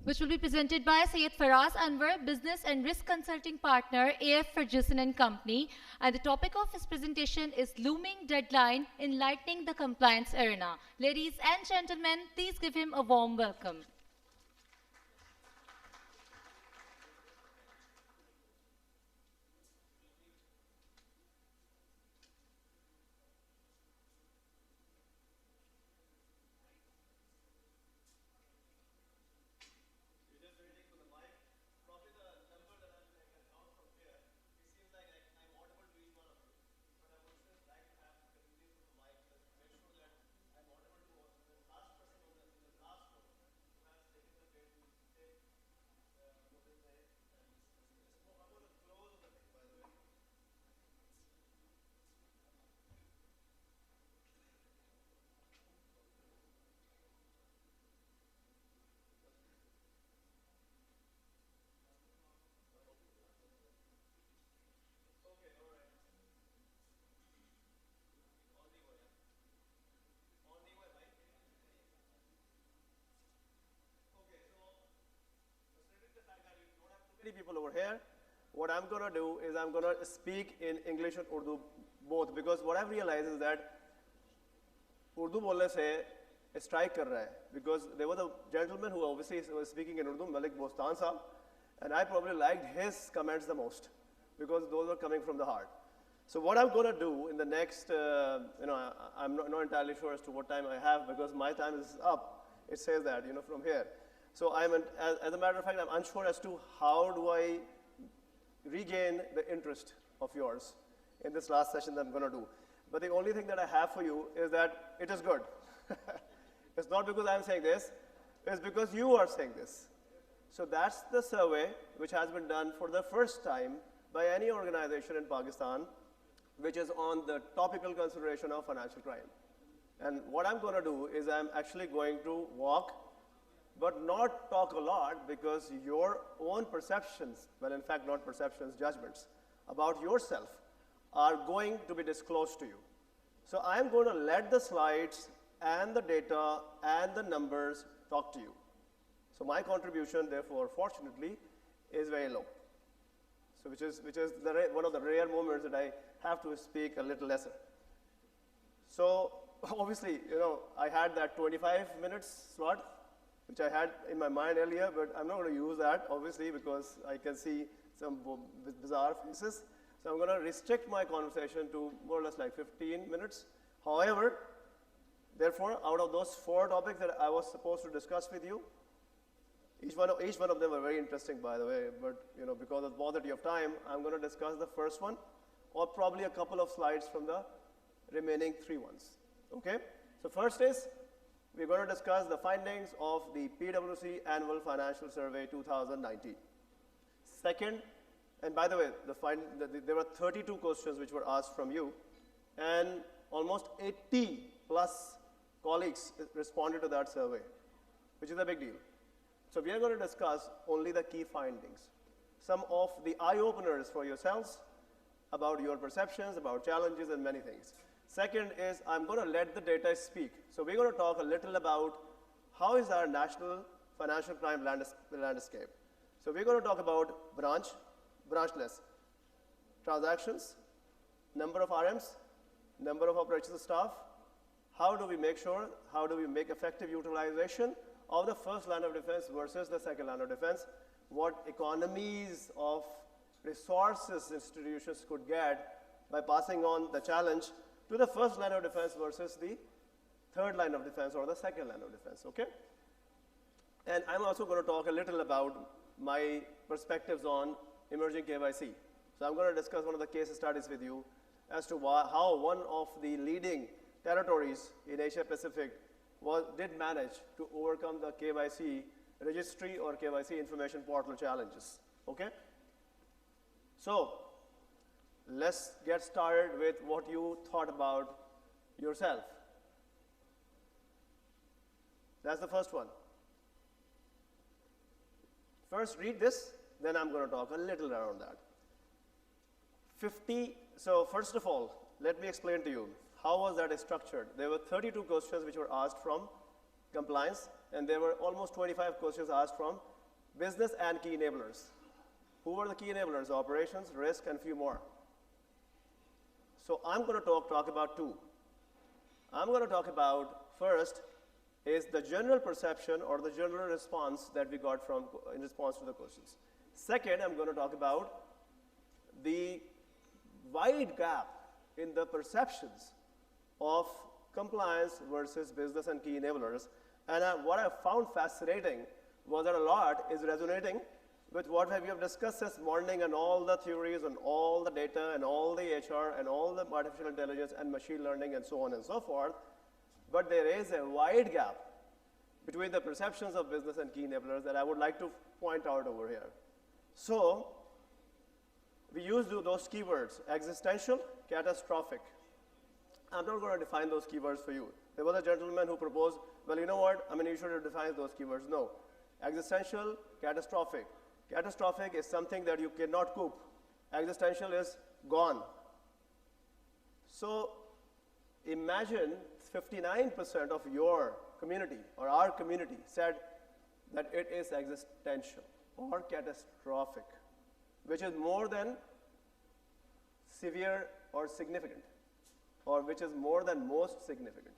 which will be presented by Syed Faraz Anwer, Business and Risk Consulting Partner, AF Ferguson and Company. And the topic of his presentation is Looming Deadline, Enlightening the Compliance Arena. Ladies and gentlemen, please give him a warm welcome. Many people over here. What I'm going to do is I'm going to speak in English and Urdu both, because what I've realized is that Urdu बोलने से strike कर रहा है, because there was a gentleman who obviously was speaking in Urdu, Malik Bostan Saab, and I probably liked his comments the most because those were coming from the heart. So what I'm going to do in the next, I'm not entirely sure as to what time I have, because my time is up. It says that, from here. So as a matter of fact, I'm unsure as to how do I regain the interest of yours in this last session that I'm going to do. But the only thing that I have for you is that it is good. It's not because I'm saying this, it's because you are saying this. So that's the survey which has been done for the first time by any organization in Pakistan, which is on the topical consideration of financial crime. And what I'm going to do is I'm actually going to walk, but not talk a lot, because your own perceptions, well, in fact, not perceptions, judgments about yourself are going to be disclosed to you. So I'm going to let the slides and the data and the numbers talk to you. So my contribution, therefore, fortunately, is very low. So which is one of the rare moments that I have to speak a little lesser. So obviously, I had that 25 minutes slot, which I had in my mind earlier, but I'm not going to use that, obviously, because I can see some bizarre faces. So I'm going to restrict my conversation to more or less like 15 minutes. However, therefore, out of those 4 topics that I was supposed to discuss with you, each one of them were very interesting, by the way, but because of paucity of time, I'm going to discuss the first one, or probably a couple of slides from the remaining 3 ones. Okay? So first is, we're going to discuss the findings of the PwC Annual Financial Survey 2019. Second, and by the way, there were 32 questions which were asked from you, and almost 80 plus colleagues responded to that survey, which is a big deal. So we are going to discuss only the key findings, some of the eye-openers for yourselves about your perceptions, about challenges, and many things. Second is, I'm going to let the data speak. So we're going to talk a little about how is our national financial crime landscape. So we're going to talk about branchless transactions, number of RMs, number of operations staff, how do we make effective utilization of the first line of defense versus the second line of defense, what economies of resources institutions could get by passing on the challenge to the first line of defense versus the third line of defense or the second line of defense, okay? And I'm also going to talk a little about my perspectives on emerging KYC. So I'm going to discuss one of the case studies with you as to how one of the leading territories in Asia Pacific did manage to overcome the KYC registry or KYC information portal challenges, okay? So let's get started with what you thought about yourself. That's the first one. First, read this, then I'm going to talk a little around that. So first of all, let me explain to you, how was that structured? There were 32 questions which were asked from compliance, and there were almost 25 questions asked from business and key enablers. Who were the key enablers? Operations, risk, and few more. So I'm going to talk about two. I'm going to talk about, first, is the general perception or the general response that we got from in response to the questions. Second, I'm going to talk about the wide gap in the perceptions of compliance versus business and key enablers. And what I found fascinating was that a lot is resonating with what we have discussed this morning, and all the theories and all the data and all the HR and all the artificial intelligence and machine learning and so on and so forth. But there is a wide gap between the perceptions of business and key enablers that I would like to point out over here. So we use those keywords: existential, catastrophic. I'm not going to define those keywords for you. There was a gentleman who proposed, well, you know what, I mean, you should define those keywords. No. Existential, catastrophic. Catastrophic is something that you cannot cope. Existential is gone. So imagine 59% of your community or our community said that it is existential or catastrophic, which is more than severe or significant, or which is more than most significant.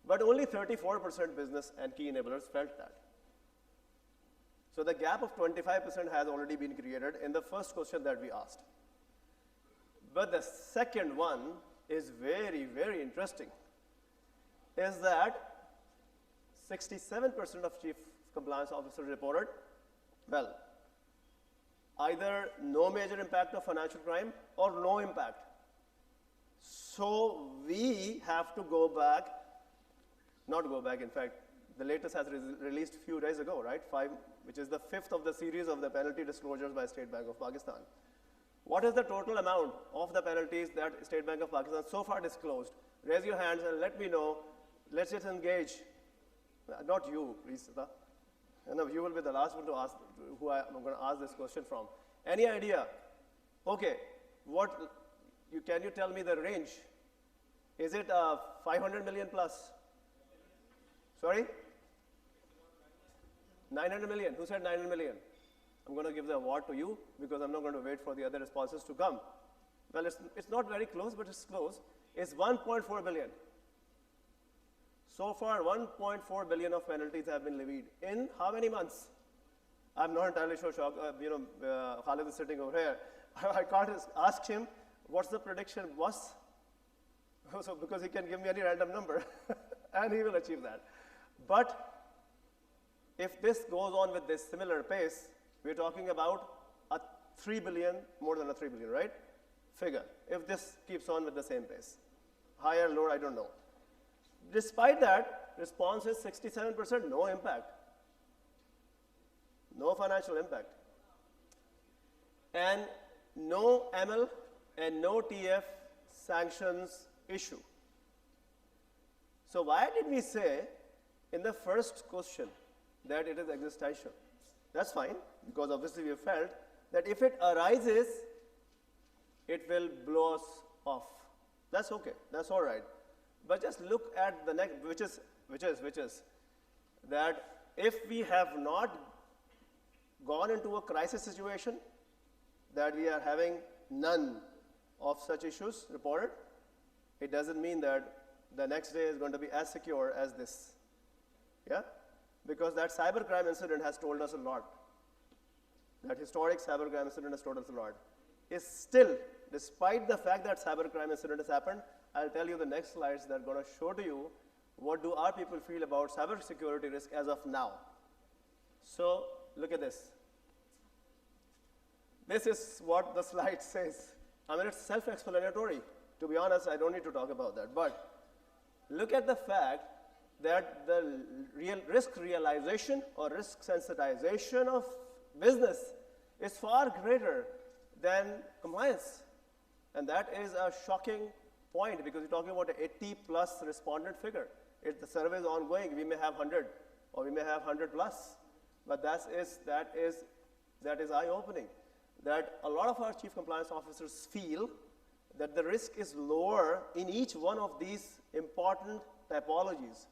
But only 34% business and key enablers felt that. So the gap of 25% has already been created in the first question that we asked. But the second one is very, very interesting, is that 67% of chief compliance officers reported, well, either no major impact of financial crime or no impact. So we have to go back, not go back, in fact, the latest has released a few days ago, right? 5, which is the 5th of the series of the penalty disclosures by State Bank of Pakistan. What is the total amount of the penalties that State Bank of Pakistan so far disclosed? Raise your hands and let me know. Let's just engage. Not you, please, Sita. No, you will be the last one to ask, who I'm going to ask this question from. Any idea? Okay, can you tell me the range? Is it 500 million plus? Sorry? 900 million. Who said 900 million? I'm going to give the award to you because I'm not going to wait for the other responses to come. Well, it's not very close, but it's close. It's 1.4 billion. So far, 1.4 billion of penalties have been levied. In how many months? I'm not entirely sure. Khalid is sitting over here. I can't ask him what's the prediction was, so because he can give me any random number, and he will achieve that. But if this goes on with this similar pace, we're talking about a 3 billion, more than a 3 billion, right? Figure, if this keeps on with the same pace. Higher, lower, I don't know. Despite that, response is 67%, no impact. No financial impact. And no ML and no TF sanctions issue. So why did we say in the first question that it is existential? That's fine, because obviously we felt that if it arises, it will blow us off. That's okay, that's all right. But just look at the next, which is that if we have not gone into a crisis situation, that we are having none of such issues reported, it doesn't mean that the next day is going to be as secure as this. Yeah? Because that cybercrime incident has told us a lot. That historic cybercrime incident has told us a lot. Is still, despite the fact that cybercrime incident has happened, I'll tell you the next slides that are going to show to you what do our people feel about cybersecurity risk as of now. So look at this. This is what the slide says. I mean, it's self-explanatory. To be honest, I don't need to talk about that. But look at the fact that the risk realization or risk sensitization of business is far greater than compliance. And that is a shocking point, because we're talking about an 80 plus respondent figure. If the survey is ongoing, we may have 100 or we may have 100 plus. But that is eye-opening. That a lot of our chief compliance officers feel that the risk is lower in each one of these important typologies.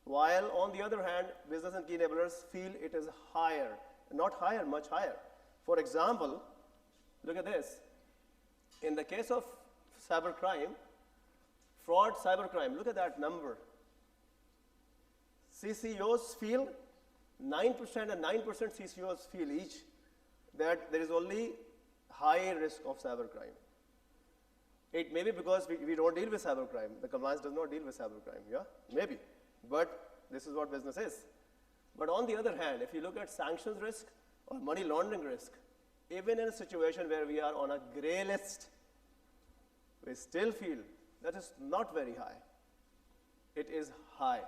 While on the other hand, business and key enablers feel it is higher, not higher, much higher. For example, look at this. In the case of cybercrime, fraud, cybercrime, look at that number. CCOs feel 9% and 9% CCOs feel each that there is only high risk of cybercrime. It may be because we don't deal with cybercrime. The compliance does not deal with cybercrime, yeah? Maybe. But this is what business is. But on the other hand, if you look at sanctions risk or money laundering risk, even in a situation where we are on a gray list, we still feel that is not very high. It is high.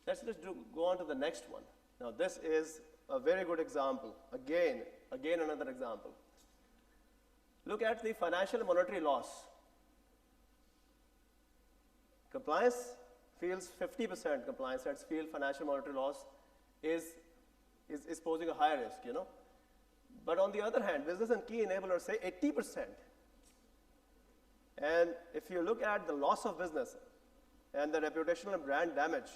Let's just go on to the next one. Now this is a very good example. Again another example. Look at the financial and monetary loss. Compliance feels 50%, compliance heads feel financial monetary loss is posing a higher risk, you know. But on the other hand, business and key enablers say 80%. And if you look at the loss of business and the reputational and brand damage,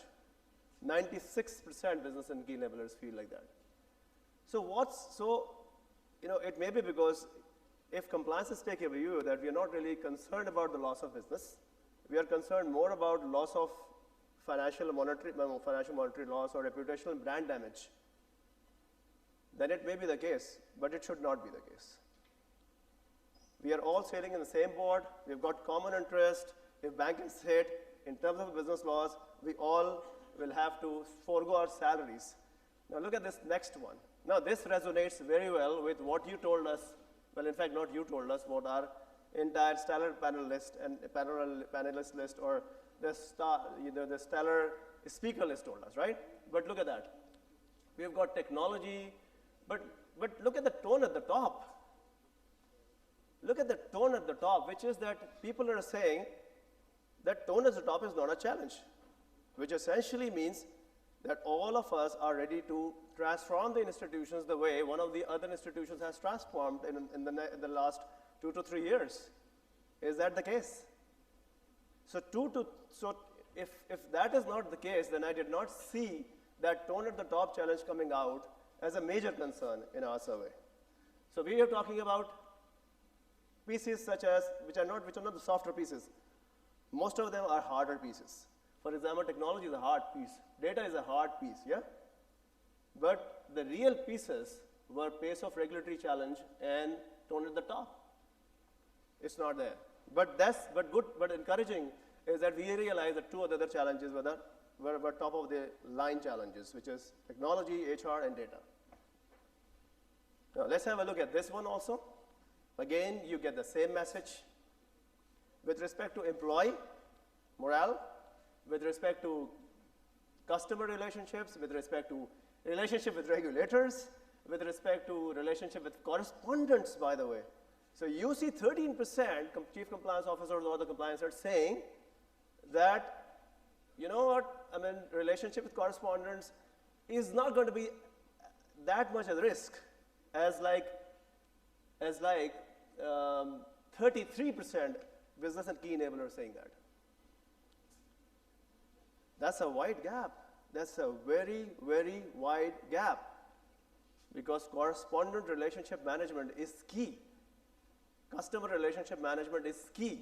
96% business and key enablers feel like that. So it may be because if compliance is taking a view that we are not really concerned about the loss of business, we are concerned more about loss of financial monetary loss or reputational and brand damage, then it may be the case, but it should not be the case. We are all sailing in the same boat. We've got common interest. If bank is hit, in terms of business loss, we all will have to forego our salaries. Now look at this next one. Now this resonates very well with what you told us. Well, in fact, not you told us, what our entire stellar panelist and panelist list or the stellar speaker list told us, right? But look at that. We've got technology, but look at the tone at the top. Look at the tone at the top, which is that people are saying that tone at the top is not a challenge, which essentially means that all of us are ready to transform the institutions the way one of the other institutions has transformed in the last 2 to 3 years. Is that the case? So if that is not the case, then I did not see that tone at the top challenge coming out as a major concern in our survey. So we are talking about pieces such as, which are not the softer pieces. Most of them are harder pieces. For example, technology is a hard piece. Data is a hard piece, yeah? But the real pieces were pace of regulatory challenge and tone at the top. It's not there. But encouraging is that we realize that two other challenges were top of the line challenges, which is technology, HR, and data. Now let's have a look at this one also. Again, you get the same message. With respect to employee morale, with respect to customer relationships, with respect to relationship with regulators, with respect to relationship with correspondents, by the way. So you see 13% chief compliance officers or the compliance are saying that, you know what, I mean, relationship with correspondents is not going to be that much at risk as 33% business and key enablers saying that. That's a wide gap. That's a very, very wide gap because correspondent relationship management is key. Customer relationship management is key.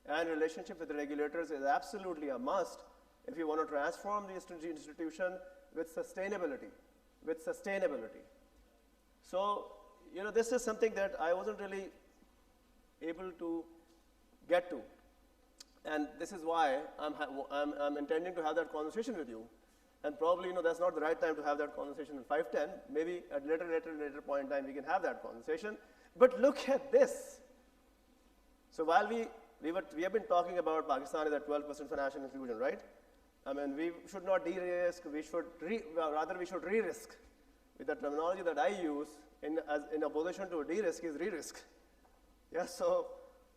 And relationship with the regulators is absolutely a must if you want to transform the institution with sustainability. So, you know, this is something that I wasn't really able to get to. And this is why I'm intending to have that conversation with you. And probably, you know, that's not the right time to have that conversation in 5:10. Maybe at later point in time we can have that conversation. But look at this. So while we have been talking about Pakistan is at 12% financial inclusion, right? I mean, we should not de-risk. We should re-risk. With the terminology that I use in opposition to de-risk is re-risk. Yeah. So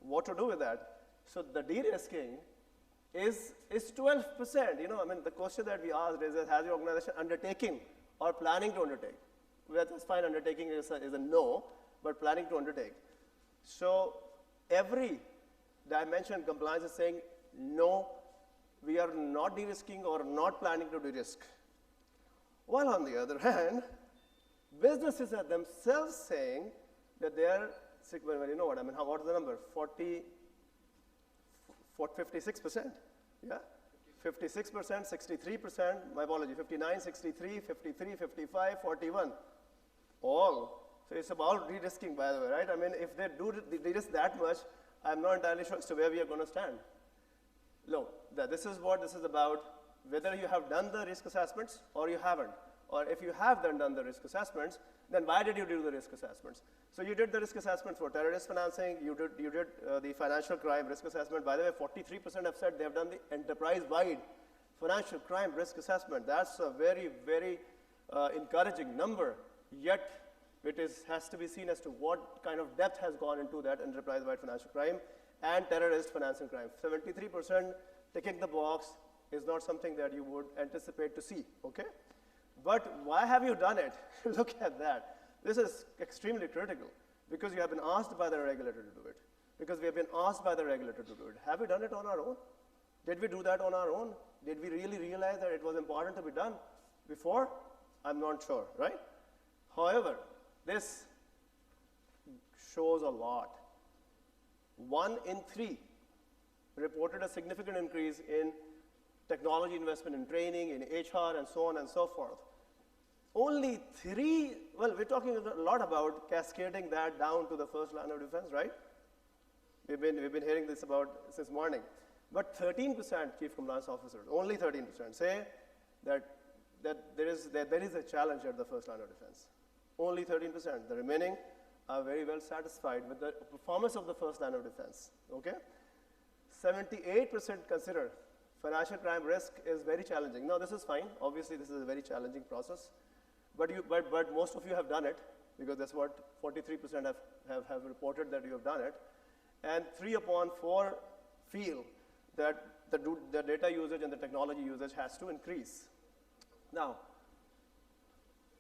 what to do with that? So the de-risking is 12%. You know, I mean, the question that we asked is, has your organization undertaking or planning to undertake? Well, that's fine. Undertaking is a no, but planning to undertake. So every dimension compliance is saying no we are not de-risking or not planning to de-risk. While on the other hand, businesses are themselves saying that they are, well, you know what I mean, what's the number? 56%, yeah? 56%, 63%, my apology, 59, 63, 53, 55, 41, all. So it's about de-risking, by the way, right? I mean, if they do de-risk that much, I'm not entirely sure as to where we are going to stand. Look, this is what this is about, whether you have done the risk assessments or you haven't. Or if you have done the risk assessments, then why did you do the risk assessments? So you did the risk assessment for terrorist financing, you did the financial crime risk assessment. By the way, 43% have said they have done the enterprise-wide financial crime risk assessment. That's a very, very encouraging number, yet it has to be seen as to what kind of depth has gone into that enterprise-wide financial crime and terrorist financing crime. 73% ticking the box is not something that you would anticipate to see, okay? But why have you done it? Look at that. This is extremely critical because you have been asked by the regulator to do it. Because we have been asked by the regulator to do it. Have we done it on our own? Did we do that on our own? Did we really realize that it was important to be done before? I'm not sure, right? However, this shows a lot. 1 in 3 reported a significant increase in technology investment in training, in HR, and so on and so forth. Only 3, well, we're talking a lot about cascading that down to the first line of defense, right? We've been hearing this about since morning. But 13% chief compliance officers, only 13%, say that there is a challenge at the first line of defense. Only 13%. The remaining are very well satisfied with the performance of the first line of defense, okay? 78% consider financial crime risk is very challenging. Now, this is fine. Obviously, this is a very challenging process. But most of you have done it, because that's what 43% have reported that you have done it. And 3 upon 4 feel that the data usage and the technology usage has to increase. Now,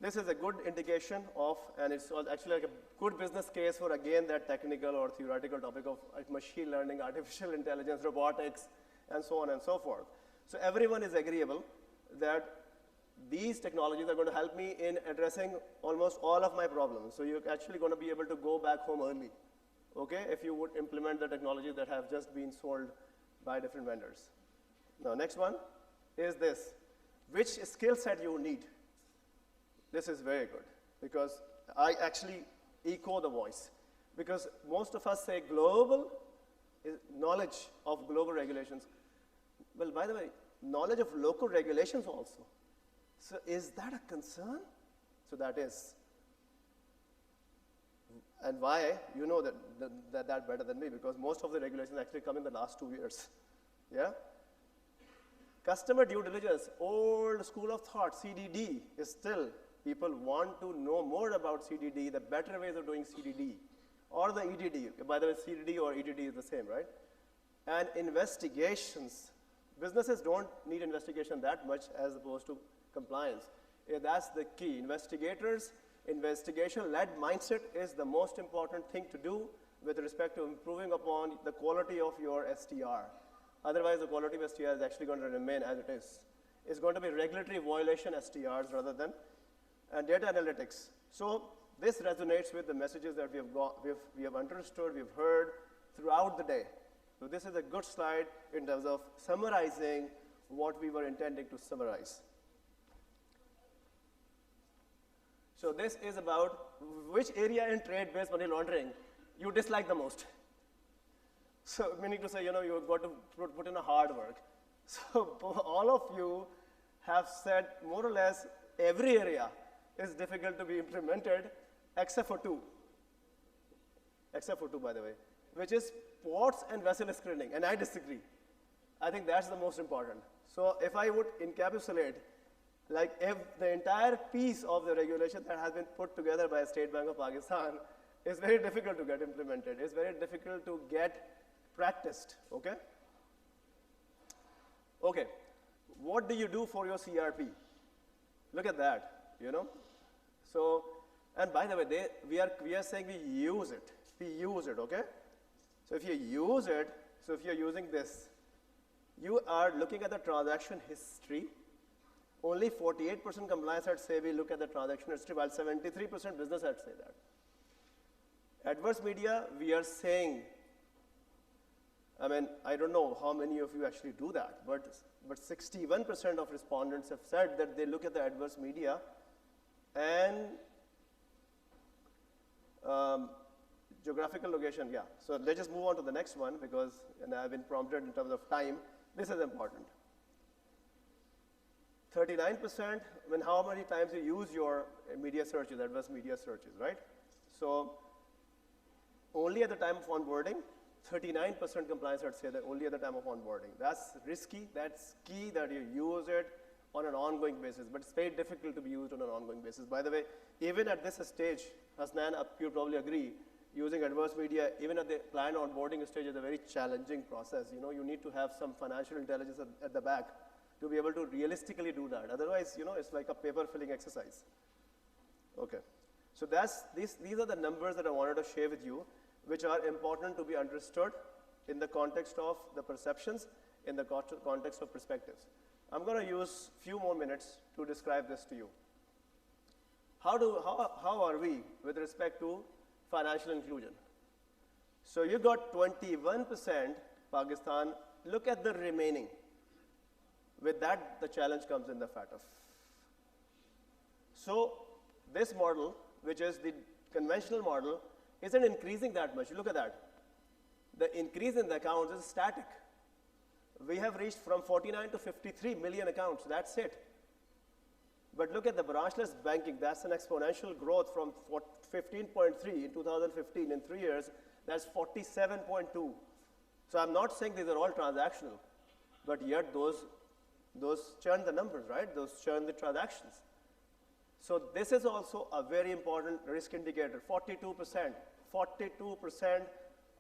this is a good indication of, and it's actually like a good business case for, again, that technical or theoretical topic of machine learning, artificial intelligence, robotics, and so on and so forth. So everyone is agreeable that these technologies are going to help me in addressing almost all of my problems. So you're actually going to be able to go back home early, okay, if you would implement the technologies that have just been sold by different vendors. Now, next one is this. Which skill set you need? This is very good, because I actually echo the voice. Because most of us say global knowledge of global regulations. Well, by the way, knowledge of local regulations also. So is that a concern? So that is. And why? You know that better than me, because most of the regulations actually come in the last 2 years. Yeah? Customer due diligence, old school of thought, CDD, is still, people want to know more about CDD, the better ways of doing CDD, or the EDD. By the way, CDD or EDD is the same, right? And investigations. Businesses don't need investigation that much as opposed to compliance. Yeah, that's the key. Investigators, investigation-led mindset is the most important thing to do with respect to improving upon the quality of your STR. Otherwise, the quality of STR is actually going to remain as it is. It's going to be regulatory violation STRs rather than data analytics. So this resonates with the messages that we have understood, we've heard throughout the day. So this is a good slide in terms of summarizing what we were intending to summarize. So this is about which area in trade-based money laundering you dislike the most. So meaning to say, you know, you've got to put in a hard work. So all of you have said more or less every area is difficult to be implemented except for 2. Except for 2, by the way, which is ports and vessel screening, and I disagree. I think that's the most important. So if I would encapsulate, like if the entire piece of the regulation that has been put together by State Bank of Pakistan is very difficult to get implemented. It's very difficult to get practiced, okay? Okay, what do you do for your CRP? Look at that, you know? So, and by the way, we are saying we use it. We use it, okay? So if you use it, so if you're using this, you are looking at the transaction history. Only 48% compliance heads say we look at the transaction history, while 73% business heads say that. Adverse media, we are saying, I mean, I don't know how many of you actually do that, but 61% of respondents have said that they look at the adverse media and geographical location, yeah. So let's just move on to the next one because, and I've been prompted in terms of time, this is important. 39%, I mean, how many times you use your media searches, adverse media searches, right? So only at the time of onboarding, 39% compliance heads say that only at the time of onboarding. That's risky, that's key that you use it on an ongoing basis, but it's very difficult to be used on an ongoing basis. By the way, even at this stage, Hasnan, you probably agree, using adverse media, even at the client onboarding stage, is a very challenging process. You know, you need to have some financial intelligence at the back to be able to realistically do that. Otherwise, you know, it's like a paper filling exercise. Okay, so these are the numbers that I wanted to share with you, which are important to be understood in the context of the perceptions, in the context of perspectives. I'm going to use a few more minutes to describe this to you. How are we with respect to financial inclusion? So you got 21% Pakistan. Look at the remaining. With that, the challenge comes in the FATF. So this model, which is the conventional model, isn't increasing that much. Look at that. The increase in the accounts is static. We have reached from 49 to 53 million accounts. That's it. But look at the branchless banking. That's an exponential growth from 15.3 in 2015 in 3 years. That's 47.2. So I'm not saying these are all transactional, but yet those churn the numbers, right? Those churn the transactions. So this is also a very important risk indicator. 42%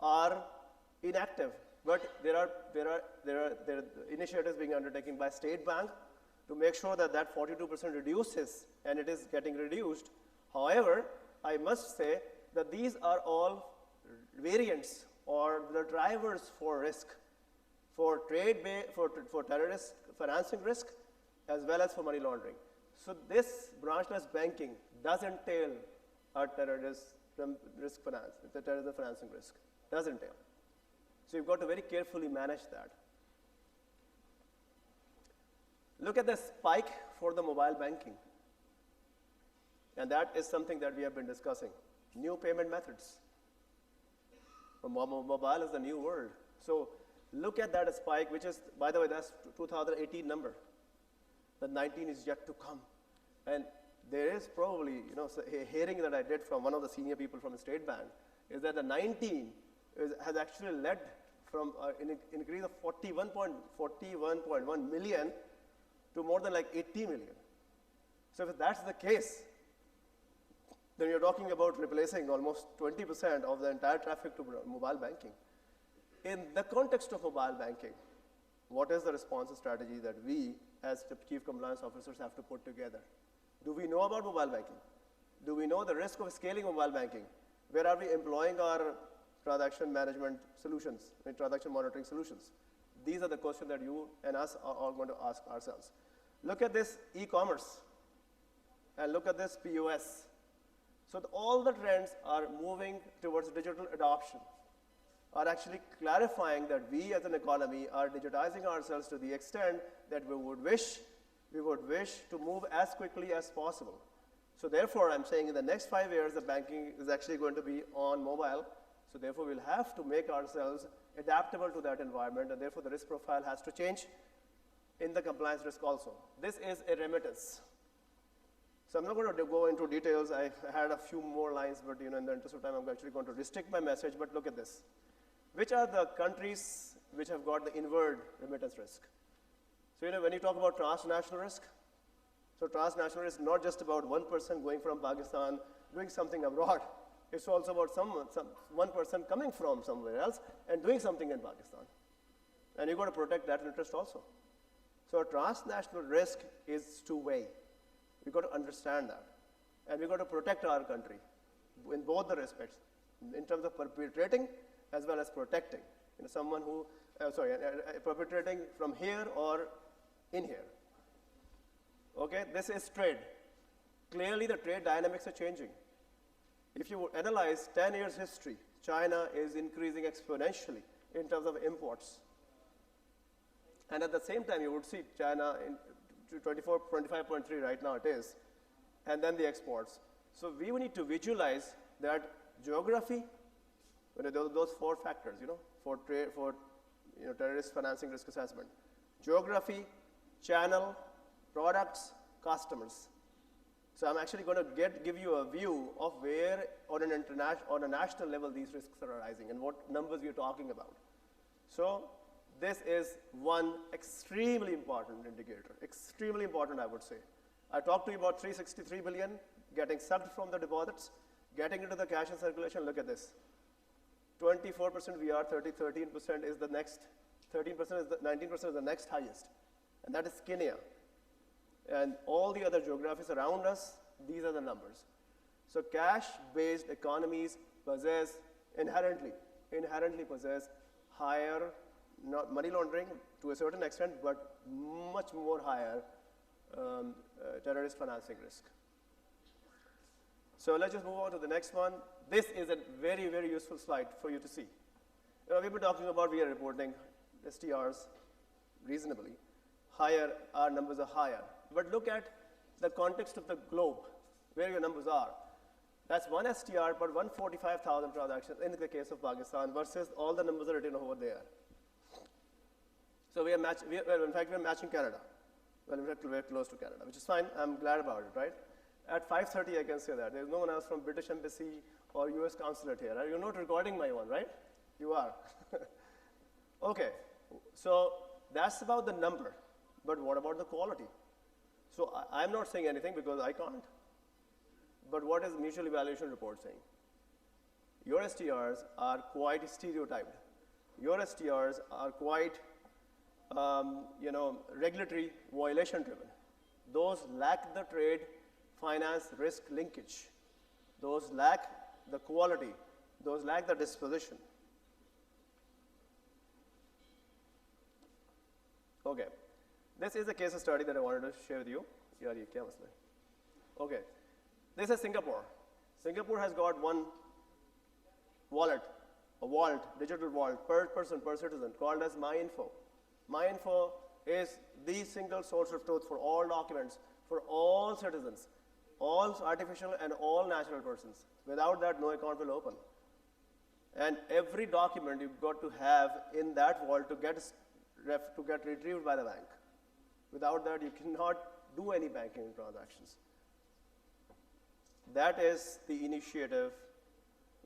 are inactive, but there are initiatives being undertaken by State Bank to make sure that that 42% reduces, and it is getting reduced. However, I must say that these are all variants or the drivers for risk, for for terrorist financing risk, as well as for money laundering. So this branchless banking does entail a terrorist risk finance, the terrorism financing risk, does entail. So you've got to very carefully manage that. Look at the spike for the mobile banking. And that is something that we have been discussing. New payment methods. Mobile is the new world. So look at that spike, which is, by the way, that's 2018 number. The 19 is yet to come. And there is probably, you know, a hearing that I did from one of the senior people from the State Bank, is that the 19 has actually led from an increase of 41.1 million to more than like 80 million. So if that's the case, then you're talking about replacing almost 20% of the entire traffic to mobile banking. In the context of mobile banking, what is the response strategy that we as the chief compliance officers have to put together? Do we know about mobile banking? Do we know the risk of scaling mobile banking? Where are we employing our transaction management solutions, transaction monitoring solutions? These are the questions that you and us are all going to ask ourselves. Look at this e-commerce and look at this POS. So all the trends are moving towards digital adoption, are actually clarifying that we as an economy are digitizing ourselves to the extent that we would wish to move as quickly as possible. So therefore, I'm saying in the next 5 years, the banking is actually going to be on mobile. So therefore, we'll have to make ourselves adaptable to that environment, and therefore the risk profile has to change in the compliance risk also. This is a remittance. So I'm not going to go into details. I had a few more lines, but in the interest of time, I'm actually going to restrict my message, but look at this. Which are the countries which have got the inward remittance risk? So when you talk about transnational risk, so transnational risk is not just about one person going from Pakistan doing something abroad. It's also about one person coming from somewhere else and doing something in Pakistan. And you've got to protect that interest also. So transnational risk is two-way. We've got to understand that. And we've got to protect our country in both the respects, in terms of perpetrating as well as protecting. Someone who perpetrating from here or in here. Okay, this is trade. Clearly, the trade dynamics are changing. If you analyze 10 years history, China is increasing exponentially in terms of imports. And at the same time, you would see China in 25.3 right now it is, and then the exports. So we need to visualize that geography, those four factors, for trade, for terrorist financing risk assessment. Geography, channel, products, customers. So I'm actually going to give you a view of where on a national level these risks are arising and what numbers we're talking about. So this is one extremely important indicator, extremely important I would say. I talked to you about 363 billion getting sucked from the deposits, getting into the cash in circulation. Look at this. 24% VR, 13% is the next, 13% is the, 19% is the next highest, and that is Kenya. And all the other geographies around us, these are the numbers. So cash-based economies possess inherently possess higher, not money laundering to a certain extent, but much more higher terrorist financing risk. So let's just move on to the next one. This is a very, very useful slide for you to see. We've been talking about we are reporting STRs reasonably. Higher, our numbers are higher. But look at the context of the globe, where your numbers are. That's one STR per 145,000 transactions in the case of Pakistan versus all the numbers are written over there. So in fact, we're matching Canada. Well, in fact, we're close to Canada, which is fine. I'm glad about it, right? At 5:30, I can say that. There's no one else from British Embassy or US Consulate here. You're not recording my one, right? You are. Okay, so that's about the number. But what about the quality? So I'm not saying anything because I can't. But what is the mutual evaluation report saying? Your STRs are quite stereotyped. Your STRs are quite, regulatory violation driven. Those lack the trade finance risk linkage. Those lack the quality. Those lack the disposition. Okay. This is a case study that I wanted to share with you. Okay. This is Singapore. Singapore has got one wallet, a vault, digital vault, per person, per citizen, called as MyInfo. MyInfo is the single source of truth for all documents, for all citizens, all artificial and all natural persons. Without that, no account will open. And every document you've got to have in that vault to get retrieved by the bank. Without that, you cannot do any banking transactions. That is the initiative,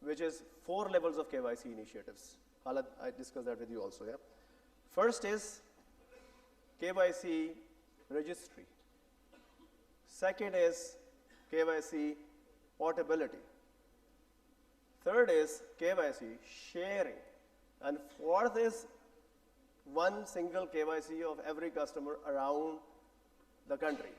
which is 4 levels of KYC initiatives. I discussed that with you also, yeah? First is KYC registry. Second is KYC portability. Third is KYC sharing. And fourth is one single KYC of every customer around the country.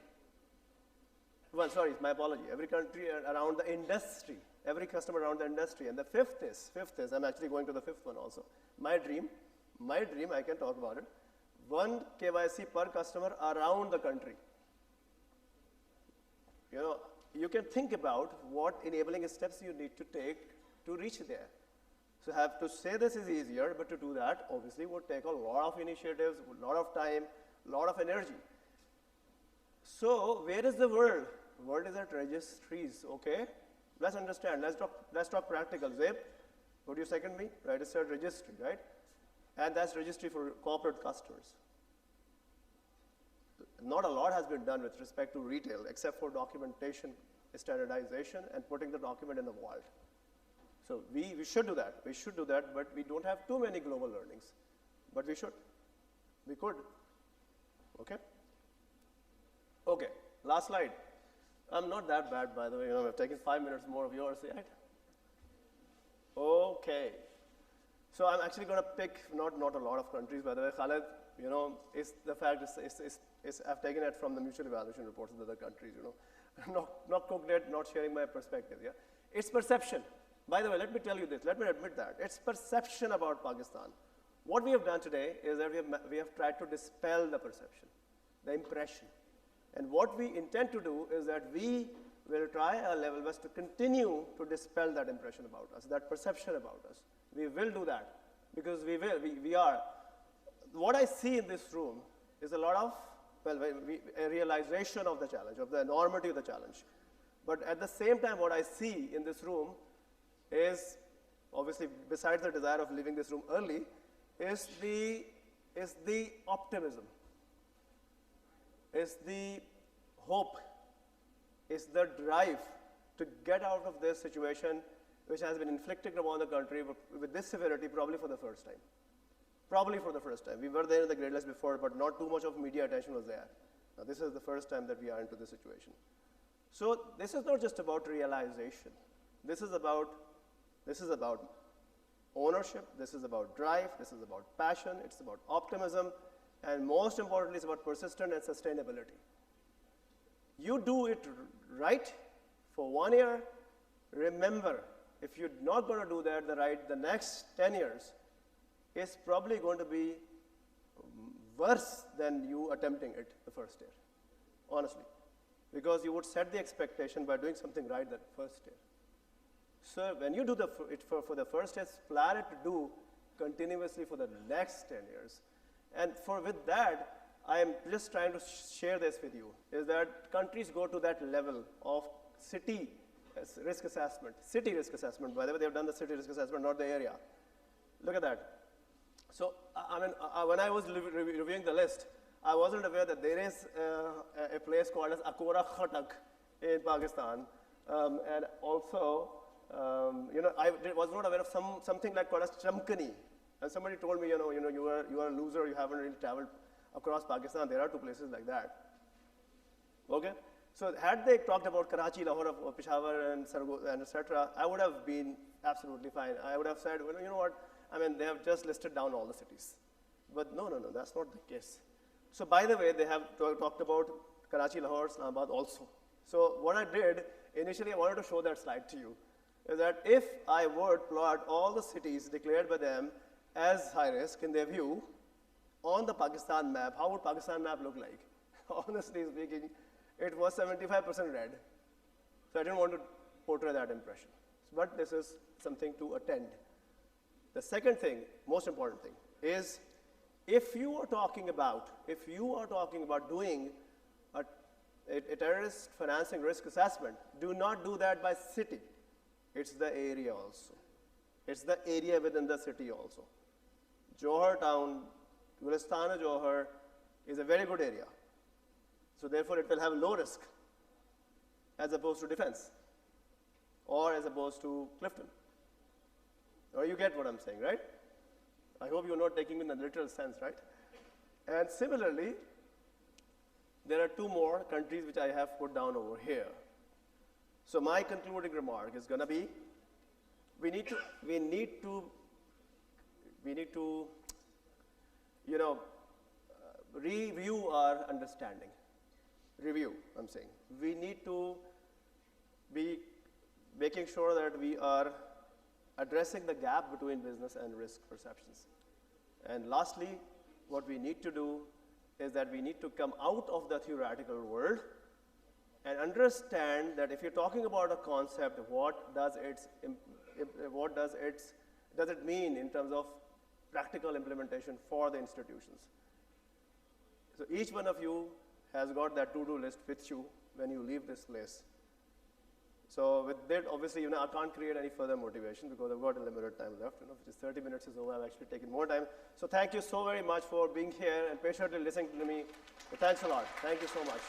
Well, sorry, my apology. Every country around the industry, every customer around the industry. And the fifth is, I'm actually going to the fifth one also. My dream, I can talk about it. One KYC per customer around the country. You can think about what enabling steps you need to take to reach there. So have to say this is easier, but to do that obviously would take a lot of initiatives, a lot of time, a lot of energy. So where is the world? The world is at registries, okay? Let's understand, let's talk practical. Zip, would you second me? Registered registry, right? And that's registry for corporate customers. Not a lot has been done with respect to retail, except for documentation standardization and putting the document in the vault. So we should do that. We should do that, but we don't have too many global learnings. But we should. We could. Okay? Okay, last slide. I'm not that bad, by the way. I've taken 5 minutes more of yours, right? Okay. So I'm actually going to pick not a lot of countries, by the way. Khaled, is the fact is I've taken it from the mutual evaluation reports of the other countries, not cooked it, not sharing my perspective, yeah? It's perception. By the way, let me tell you this, let me admit that. It's perception about Pakistan. What we have done today is that we have tried to dispel the perception, the impression. And what we intend to do is that we will try our level best to continue to dispel that impression about us, that perception about us. We will do that because we are. What I see in this room is a lot of, well, a realization of the challenge, of the enormity of the challenge. But at the same time, what I see in this room is, obviously, besides the desire of leaving this room early, is the optimism, is the hope, is the drive to get out of this situation which has been inflicted upon the country with this severity probably for the first time. Probably for the first time. We were there in the grade list before, but not too much of media attention was there. Now, this is the first time that we are into this situation. So this is not just about realization. This is about ownership, this is about drive, this is about passion, it's about optimism, and most importantly, it's about persistence and sustainability. You do it right for 1 year, remember, if you're not going to do that the next 10 years is probably going to be worse than you attempting it the first year, honestly. Because you would set the expectation by doing something right that first year. So when you do it for the first year, plan it to do continuously for the next 10 years. And with that, I am just trying to share this with you, is that countries go to that level of city risk assessment. City risk assessment, by the way, they have done the city risk assessment, not the area. Look at that. So, I mean, when I was reviewing the list, I wasn't aware that there is a place called as Akora Khatak in Pakistan. And also, I was not aware of something like called as Chamkani. And somebody told me, you are a loser, you haven't really traveled across Pakistan. There are two places like that. Okay? So had they talked about Karachi, Lahore, or Peshawar, and etc., I would have been absolutely fine. I would have said, well, you know what? I mean, they have just listed down all the cities. But no, that's not the case. So by the way, they have talked about Karachi, Lahore, Islamabad also. So what I did, initially I wanted to show that slide to you, is that if I would plot all the cities declared by them as high risk in their view on the Pakistan map, how would Pakistan map look like? Honestly speaking, it was 75% red. So I didn't want to portray that impression. But this is something to attend. The second thing, most important thing, is if you are talking about doing a terrorist financing risk assessment, do not do that by city. It's the area also. It's the area within the city also. Johor town, Gulistana Johor is a very good area. So therefore it will have low risk as opposed to defense or as opposed to Clifton. Or you get what I'm saying, right? I hope you're not taking it in a literal sense, right? And similarly, there are two more countries which I have put down over here. So my concluding remark is going to be, we need to review our understanding. Review, I'm saying. We need to be making sure that we are addressing the gap between business and risk perceptions. And lastly, what we need to do is that we need to come out of the theoretical world and understand that if you're talking about a concept, what does it mean in terms of practical implementation for the institutions? So each one of you has got that to-do list with you when you leave this place. So with that, obviously, I can't create any further motivation because I've got a limited time left, which is 30 minutes is over. I've actually taken more time. So thank you so very much for being here and patiently listening to me. Thanks a lot. Thank you so much.